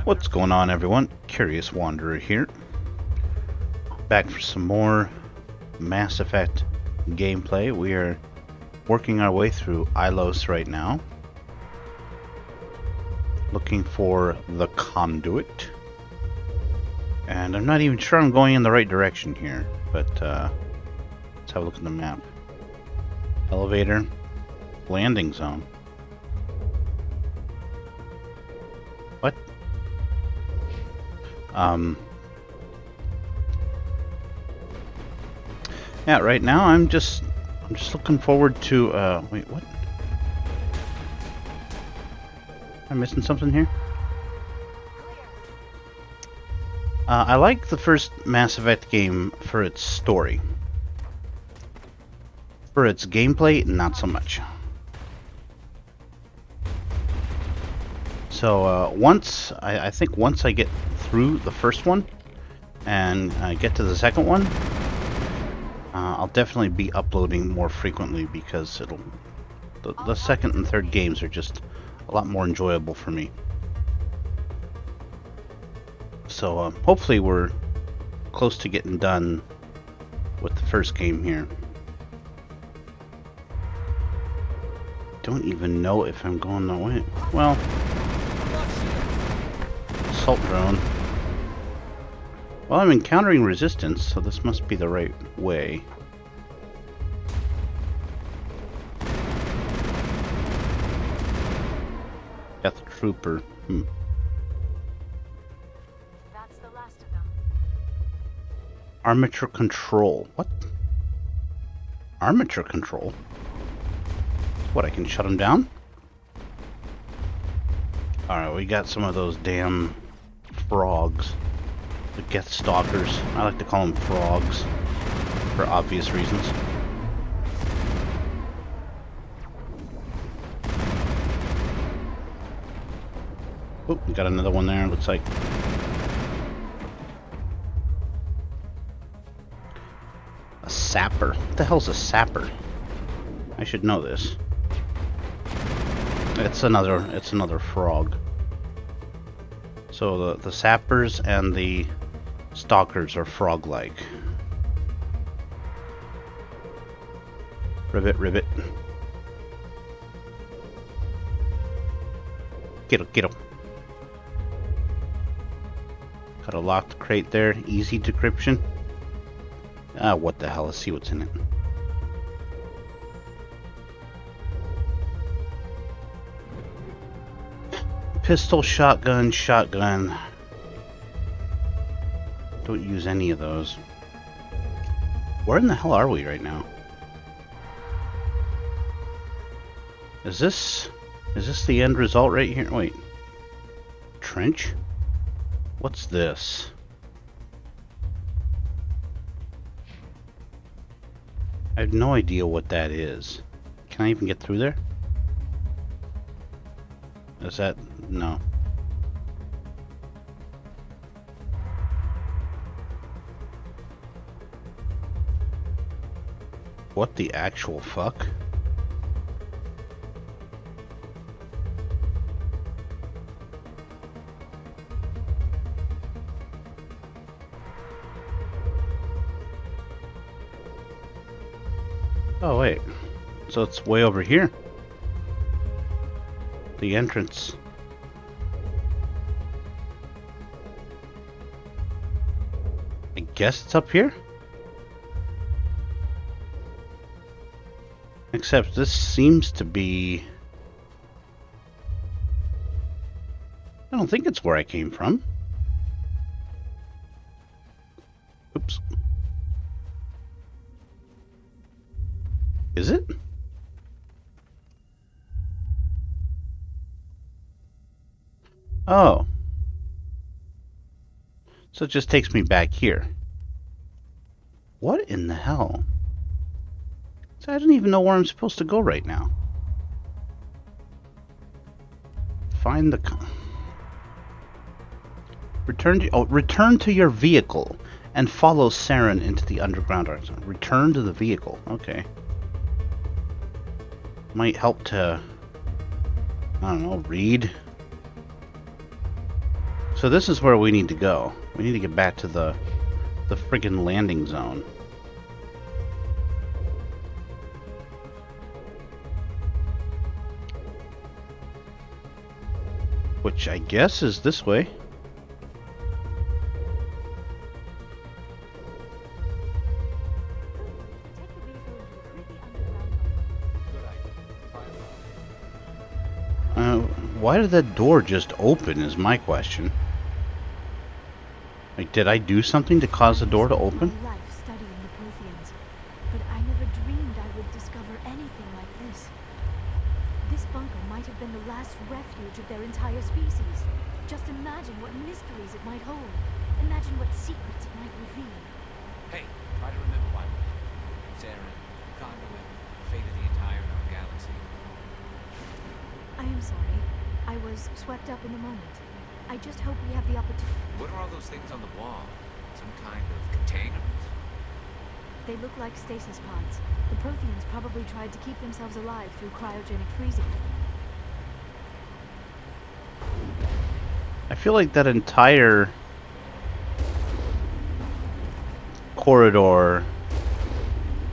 What's going on, everyone? Curious Wanderer here. Back for some more Mass Effect gameplay. We are working our way through Ilos right now. Looking for the conduit. And I'm not even sure I'm going in the right direction here, but let's have a look at the map. Elevator, landing zone. What? Yeah, right now I'm just looking forward to wait, what? Am I missing something here? I like the first Mass Effect game for its story. For its gameplay, not so much. So I think once I get through the first one and get to the second one, I'll definitely be uploading more frequently because the second and third games are just a lot more enjoyable for me. So hopefully we're close to getting done with the first game here. Don't even know if I'm going that way. Well, assault drone. Well, I'm encountering resistance, so this must be the right way. Death Trooper. That's the last of them. Armature control. What? Armature control? What, I can shut them down? Alright, we got some of those damn frogs. The Geth Stalkers. I like to call them frogs for obvious reasons. Oh, we got another one there, looks like. A sapper. What the hell's a sapper? I should know this. It's another frog. So the sappers and the stalkers are frog-like. Ribbit, ribbit. Get him. Got a locked crate there. Easy decryption. Ah, what the hell? Let's see what's in it. Pistol, shotgun. Don't use any of those. Where in the hell are we right now? Is this the end result right here? Wait. Trench? What's this? I have no idea what that is. Can I even get through there? Is that... no. What the actual fuck? Oh wait, so it's way over here. The entrance. I guess it's up here? Except this seems to be... I don't think it's where I came from. Oops. Is it? Oh. So it just takes me back here. What in the hell? So I don't even know where I'm supposed to go right now. Find the... return to your vehicle and follow Saren into the underground. Return to the vehicle. Okay. Might help to, I don't know, read So this is where we need to go. We need to get back to the friggin' landing zone. Which I guess is this way. Take the vehicle into the underground bunker. Why did that door just open is my question. Like, did I do something to cause the door to open? My life studying the Protheans, but I never dreamed I would discover anything like this. This bunker might have been the last refuge of their entire species. Just imagine what mysteries it might hold. Imagine what secrets it might reveal. Hey, try to remember why we're here. Saren, Conduit, fate of the entire known galaxy. I am sorry. I was swept up in the moment. I just hope we have the opportunity. What are all those things on the wall? Some kind of containers? They look like stasis pods. The Protheans probably tried to keep themselves alive through cryogenic freezing. I feel like that entire corridor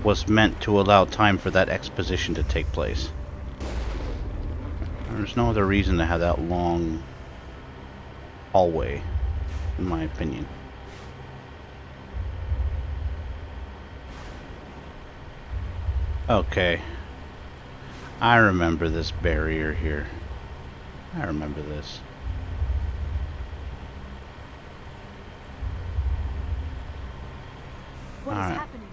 was meant to allow time for that exposition to take place. There's no other reason to have that long hallway, in my opinion. Okay. I remember this barrier here. I remember this. What is Alright. happening?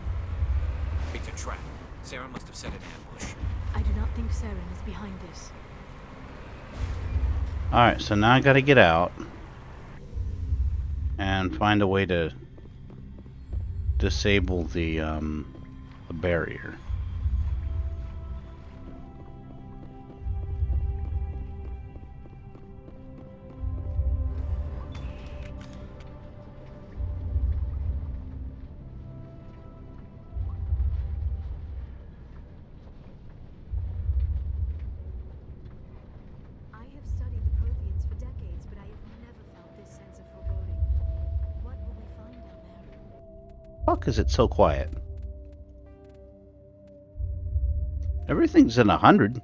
It's a trap. Saren must have set an ambush. I do not think Saren is behind this. Alright, so now I gotta get out and find a way to disable the barrier. I have studied the Protheans for decades, but I have never felt this sense of foreboding. What will we find down there? Fuck is it so quiet? Everything's in 100.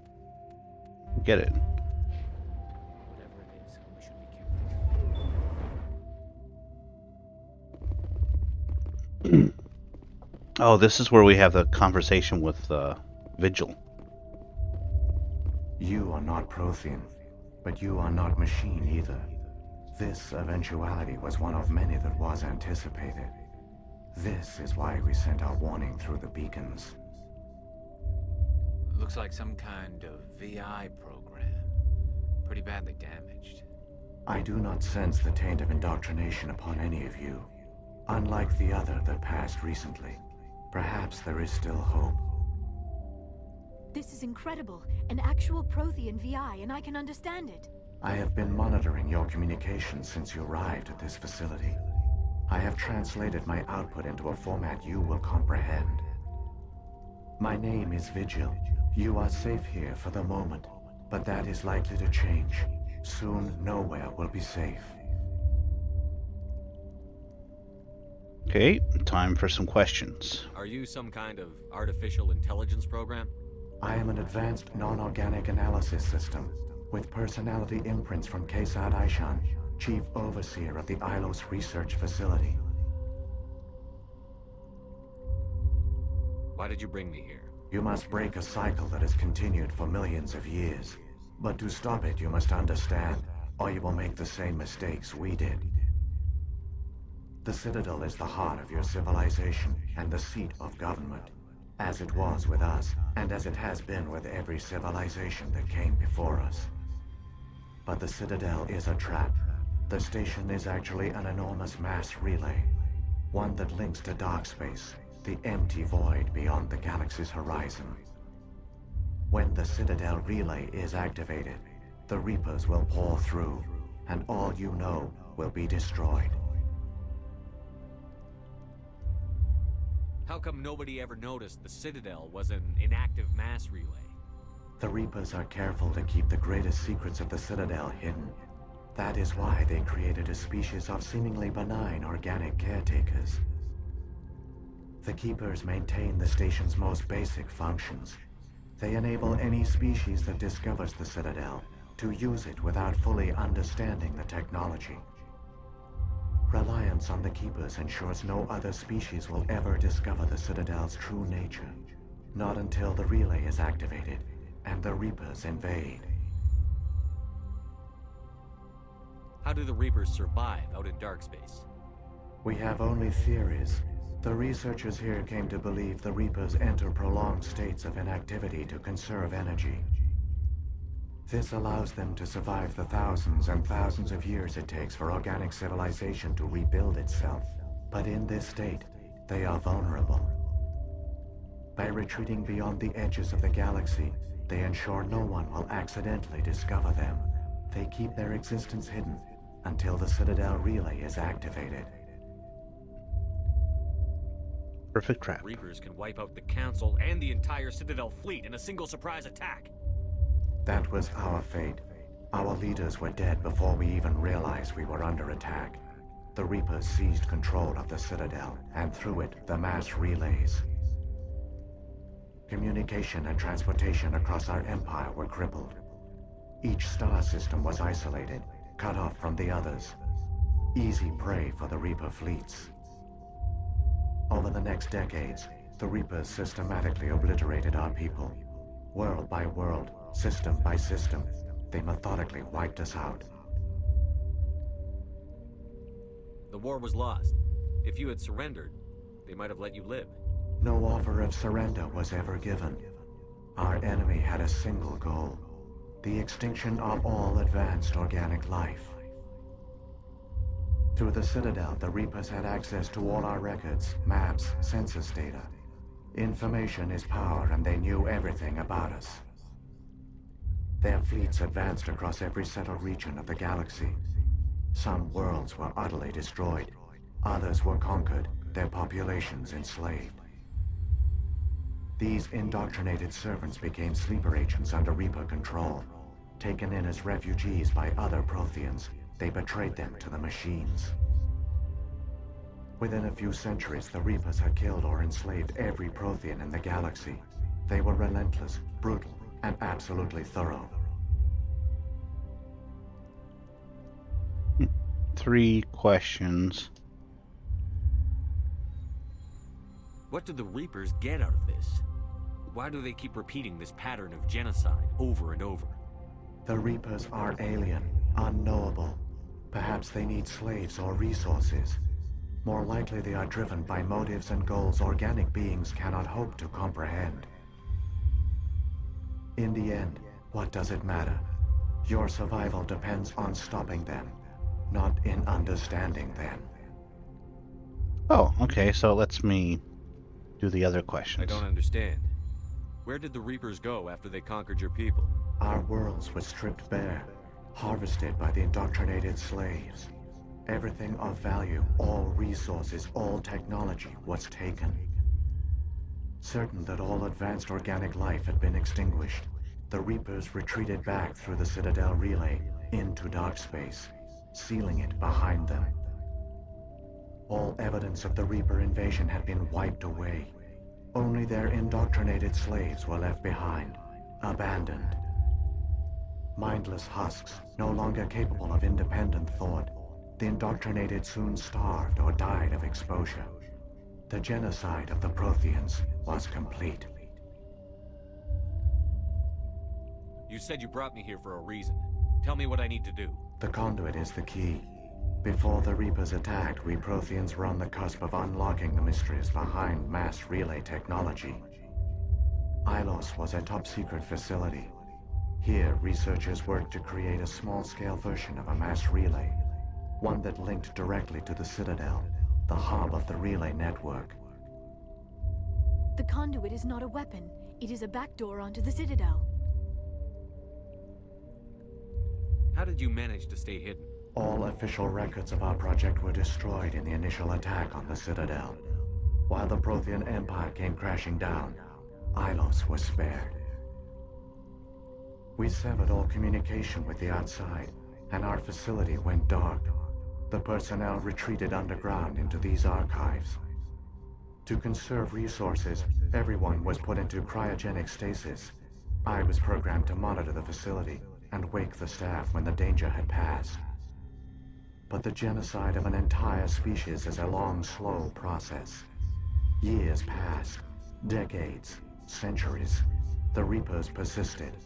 Get it. Whatever it is, we should be careful. Oh, this is where we have the conversation with Vigil. You are not Prothean, but you are not machine either. This eventuality was one of many that was anticipated. This is why we sent our warning through the beacons. Looks like some kind of VI program. Pretty badly damaged. I do not sense the taint of indoctrination upon any of you. Unlike the other that passed recently, perhaps there is still hope. This is incredible. An actual Prothean VI, and I can understand it. I have been monitoring your communications since you arrived at this facility. I have translated my output into a format you will comprehend. My name is Vigil. You are safe here for the moment, but that is likely to change. Soon, nowhere will be safe. Okay, time for some questions. Are you some kind of artificial intelligence program? I am an advanced non-organic analysis system with personality imprints from Kesad Aishan, Chief Overseer of the Ilos Research Facility. Why did you bring me here? You must break a cycle that has continued for millions of years. But to stop it, you must understand, or you will make the same mistakes we did. The Citadel is the heart of your civilization and the seat of government, as it was with us, and as it has been with every civilization that came before us. But the Citadel is a trap. The station is actually an enormous mass relay, one that links to dark space, the empty void beyond the galaxy's horizon. When the Citadel relay is activated, the Reapers will pour through, and all you know will be destroyed. How come nobody ever noticed the Citadel was an inactive mass relay? The Reapers are careful to keep the greatest secrets of the Citadel hidden. That is why they created a species of seemingly benign organic caretakers. The Keepers maintain the station's most basic functions. They enable any species that discovers the Citadel to use it without fully understanding the technology. Reliance on the Keepers ensures no other species will ever discover the Citadel's true nature. Not until the relay is activated and the Reapers invade. How do the Reapers survive out in dark space? We have only theories. The researchers here came to believe the Reapers enter prolonged states of inactivity to conserve energy. This allows them to survive the thousands and thousands of years it takes for organic civilization to rebuild itself. But in this state, they are vulnerable. By retreating beyond the edges of the galaxy, they ensure no one will accidentally discover them. They keep their existence hidden until the Citadel relay is activated. Perfect trap. Reapers can wipe out the Council and the entire Citadel fleet in a single surprise attack. That was our fate. Our leaders were dead before we even realized we were under attack. The Reapers seized control of the Citadel, and through it, the mass relays. Communication and transportation across our empire were crippled. Each star system was isolated, cut off from the others. Easy prey for the Reaper fleets. Over the next decades, the Reapers systematically obliterated our people. World by world, system by system, they methodically wiped us out. The war was lost. If you had surrendered, they might have let you live. No offer of surrender was ever given. Our enemy had a single goal: the extinction of all advanced organic life. Through the Citadel, the Reapers had access to all our records, maps, census data. Information is power, and they knew everything about us. Their fleets advanced across every settled region of the galaxy. Some worlds were utterly destroyed. Others were conquered, their populations enslaved. These indoctrinated servants became sleeper agents under Reaper control. Taken in as refugees by other Protheans, they betrayed them to the machines. Within a few centuries, the Reapers had killed or enslaved every Prothean in the galaxy. They were relentless, brutal, and absolutely thorough. 3 questions. What do the Reapers get out of this? Why do they keep repeating this pattern of genocide over and over? The Reapers are alien, unknowable. Perhaps they need slaves or resources. More likely they are driven by motives and goals organic beings cannot hope to comprehend. In the end, what does it matter? Your survival depends on stopping them, not in understanding them. Oh, okay, so it lets me do the other questions. I don't understand. Where did the Reapers go after they conquered your people? Our worlds were stripped bare, harvested by the indoctrinated slaves. Everything of value, all resources, all technology was taken. Certain that all advanced organic life had been extinguished, the Reapers retreated back through the Citadel relay into dark space, sealing it behind them. All evidence of the Reaper invasion had been wiped away. Only their indoctrinated slaves were left behind, abandoned. Mindless husks, no longer capable of independent thought, the indoctrinated soon starved or died of exposure. The genocide of the Protheans was complete. You said you brought me here for a reason. Tell me what I need to do. The conduit is the key. Before the Reapers attacked, we Protheans were on the cusp of unlocking the mysteries behind mass relay technology. Ilos was a top-secret facility. Here, researchers worked to create a small-scale version of a mass relay, one that linked directly to the Citadel, the hub of the relay network. The conduit is not a weapon. It is a backdoor onto the Citadel. How did you manage to stay hidden? All official records of our project were destroyed in the initial attack on the Citadel. While the Prothean Empire came crashing down, Ilos was spared. We severed all communication with the outside, and our facility went dark. The personnel retreated underground into these archives. To conserve resources, everyone was put into cryogenic stasis. I was programmed to monitor the facility and wake the staff when the danger had passed. But the genocide of an entire species is a long, slow process. Years passed, decades, centuries. The Reapers persisted,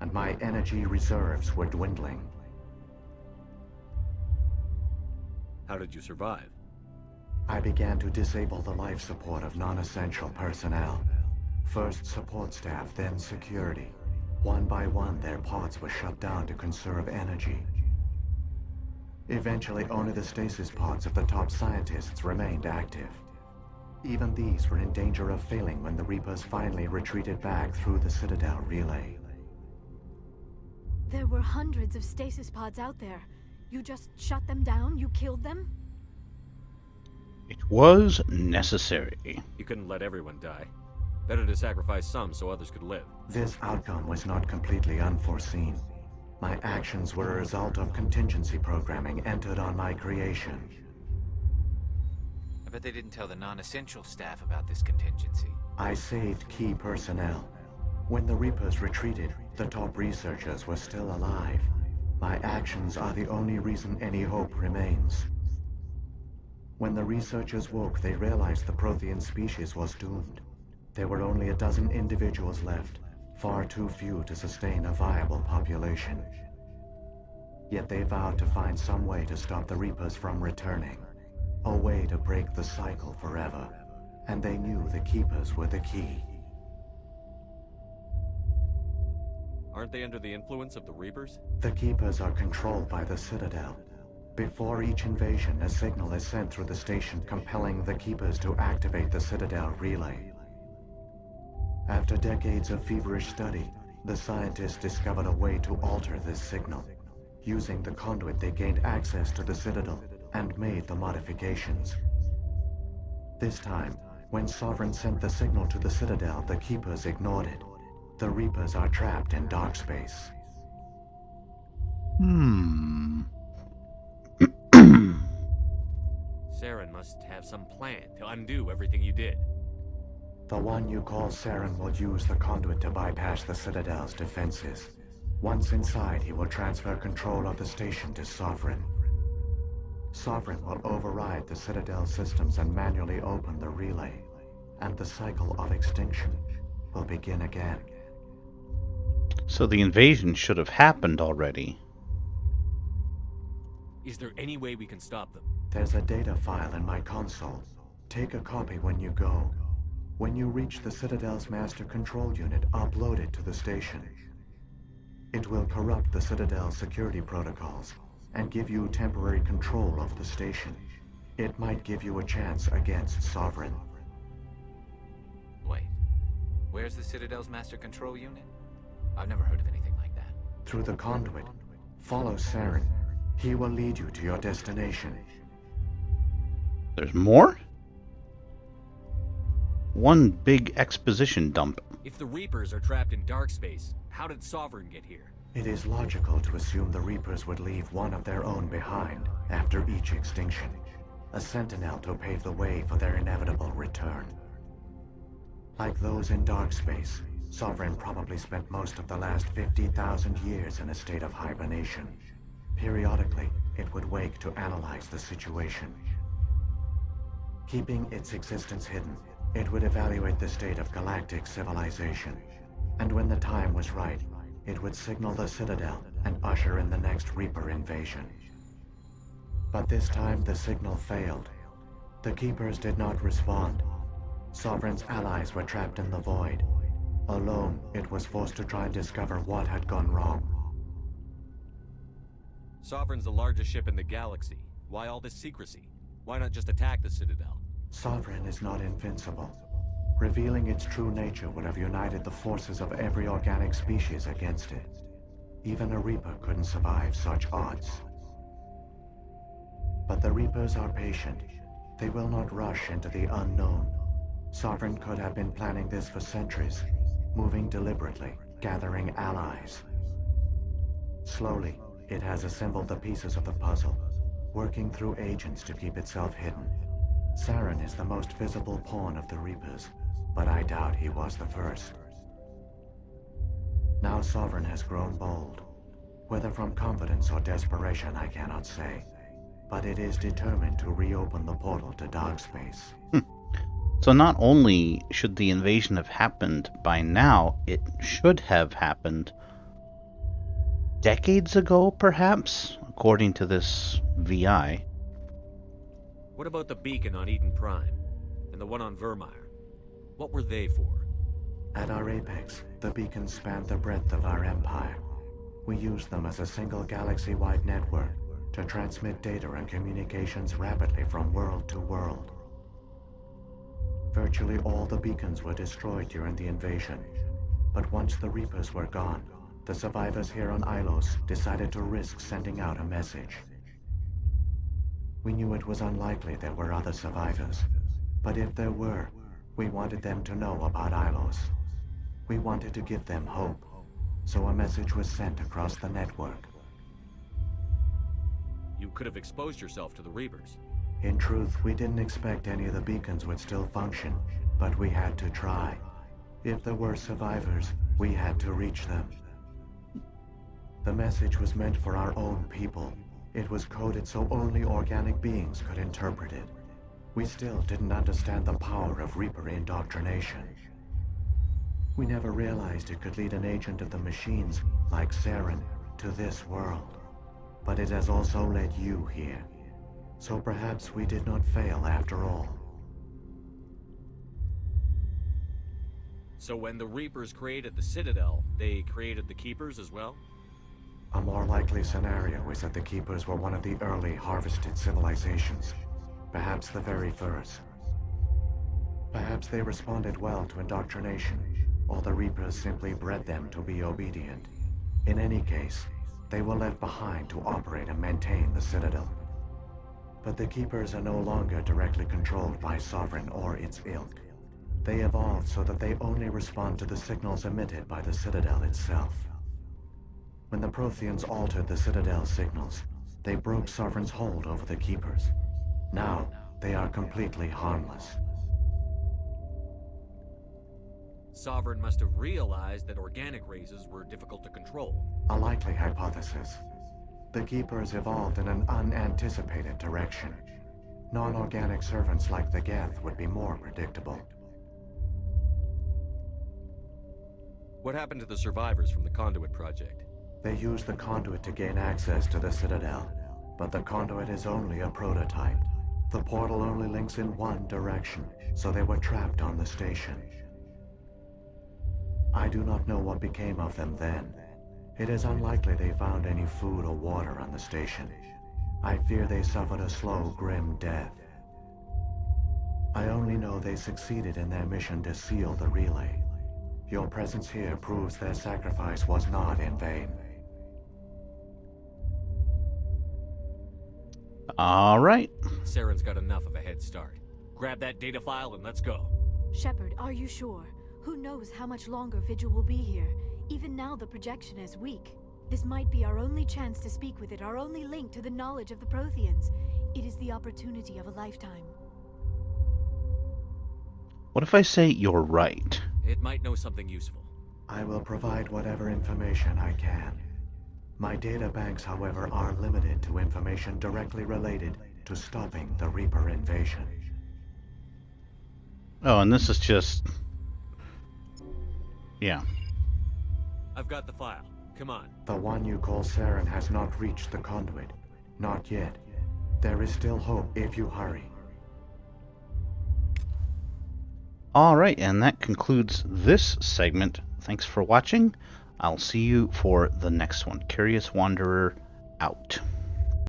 and my energy reserves were dwindling. How did you survive? I began to disable the life support of non-essential personnel. First support staff, then security. One by one, their pods were shut down to conserve energy. Eventually, only the stasis pods of the top scientists remained active. Even these were in danger of failing when the Reapers finally retreated back through the Citadel relay. There were hundreds of stasis pods out there. You just shut them down? You killed them? It was necessary. You couldn't let everyone die. Better to sacrifice some so others could live. This outcome was not completely unforeseen. My actions were a result of contingency programming entered on my creation. I bet they didn't tell the non-essential staff about this contingency. I saved key personnel. When the Reapers retreated, the top researchers were still alive. My actions are the only reason any hope remains. When the researchers woke, they realized the Prothean species was doomed. There were only a dozen individuals left, far too few to sustain a viable population. Yet they vowed to find some way to stop the Reapers from returning. A way to break the cycle forever. And they knew the Keepers were the key. Aren't they under the influence of the Reapers? The Keepers are controlled by the Citadel. Before each invasion, a signal is sent through the station compelling the Keepers to activate the Citadel relay. After decades of feverish study, the scientists discovered a way to alter this signal. Using the conduit, they gained access to the Citadel and made the modifications. This time, when Sovereign sent the signal to the Citadel, the Keepers ignored it. The Reapers are trapped in dark space. Saren must have some plan to undo everything you did. The one you call Saren will use the conduit to bypass the Citadel's defenses. Once inside, he will transfer control of the station to Sovereign. Sovereign will override the Citadel systems and manually open the relay, and the cycle of extinction will begin again. So the invasion should have happened already. Is there any way we can stop them? There's a data file in my console. Take a copy when you go. When you reach the Citadel's master control unit, upload it to the station. It will corrupt the Citadel's security protocols and give you temporary control of the station. It might give you a chance against Sovereign. Wait, where's the Citadel's master control unit? I've never heard of anything like that. Through the conduit, follow Saren. He will lead you to your destination. There's more? One big exposition dump. If the Reapers are trapped in dark space, how did Sovereign get here? It is logical to assume the Reapers would leave one of their own behind after each extinction. A sentinel to pave the way for their inevitable return. Like those in dark space, Sovereign probably spent most of the last 50,000 years in a state of hibernation. Periodically, it would wake to analyze the situation. Keeping its existence hidden, it would evaluate the state of galactic civilization. And when the time was right, it would signal the Citadel and usher in the next Reaper invasion. But this time the signal failed. The Keepers did not respond. Sovereign's allies were trapped in the void. Alone, it was forced to try and discover what had gone wrong. Sovereign's the largest ship in the galaxy. Why all this secrecy? Why not just attack the Citadel? Sovereign is not invincible. Revealing its true nature would have united the forces of every organic species against it. Even a Reaper couldn't survive such odds. But the Reapers are patient. They will not rush into the unknown. Sovereign could have been planning this for centuries, moving deliberately, gathering allies. Slowly, it has assembled the pieces of the puzzle, working through agents to keep itself hidden. Saren is the most visible pawn of the Reapers, but I doubt he was the first. Now Sovereign has grown bold. Whether from confidence or desperation, I cannot say. But it is determined to reopen the portal to Darkspace. So not only should the invasion have happened by now, it should have happened decades ago, perhaps, according to this VI. What about the beacon on Eden Prime? And the one on Vermeer? What were they for? At our apex, the beacons spanned the breadth of our empire. We used them as a single galaxy-wide network to transmit data and communications rapidly from world to world. Virtually all the beacons were destroyed during the invasion, but once the Reapers were gone, the survivors here on Ilos decided to risk sending out a message. We knew it was unlikely there were other survivors, but if there were, we wanted them to know about Ilos. We wanted to give them hope, so a message was sent across the network. You could have exposed yourself to the Reapers. In truth, we didn't expect any of the beacons would still function, but we had to try. If there were survivors, we had to reach them. The message was meant for our own people. It was coded so only organic beings could interpret it. We still didn't understand the power of Reaper indoctrination. We never realized it could lead an agent of the machines, like Saren, to this world. But it has also led you here. So perhaps we did not fail after all. So when the Reapers created the Citadel, they created the Keepers as well? A more likely scenario is that the Keepers were one of the early harvested civilizations. Perhaps the very first. Perhaps they responded well to indoctrination, or the Reapers simply bred them to be obedient. In any case, they were left behind to operate and maintain the Citadel. But the Keepers are no longer directly controlled by Sovereign or its ilk. They evolved so that they only respond to the signals emitted by the Citadel itself. When the Protheans altered the Citadel's signals, they broke Sovereign's hold over the Keepers. Now, they are completely harmless. Sovereign must have realized that organic races were difficult to control. A likely hypothesis. The Keepers evolved in an unanticipated direction. Non-organic servants like the Geth would be more predictable. What happened to the survivors from the Conduit Project? They used the Conduit to gain access to the Citadel, but the Conduit is only a prototype. The portal only links in one direction, so they were trapped on the station. I do not know what became of them then. It is unlikely they found any food or water on the station. I fear they suffered a slow, grim death. I only know they succeeded in their mission to seal the relay. Your presence here proves their sacrifice was not in vain. All right. Saren's got enough of a head start. Grab that data file and let's go. Shepard, are you sure? Who knows how much longer Vigil will be here? Even now the projection is weak. This might be our only chance to speak with it, our only link to the knowledge of the Protheans. It is the opportunity of a lifetime. What if I say you're right? It might know something useful. I will provide whatever information I can. My data banks, however, are limited to information directly related to stopping the Reaper invasion. Oh, and this is just... yeah. I've got the file. Come on. The one you call Saren has not reached the Conduit. Not yet. There is still hope if you hurry. Alright, and that concludes this segment. Thanks for watching. I'll see you for the next one. Curious Wanderer out.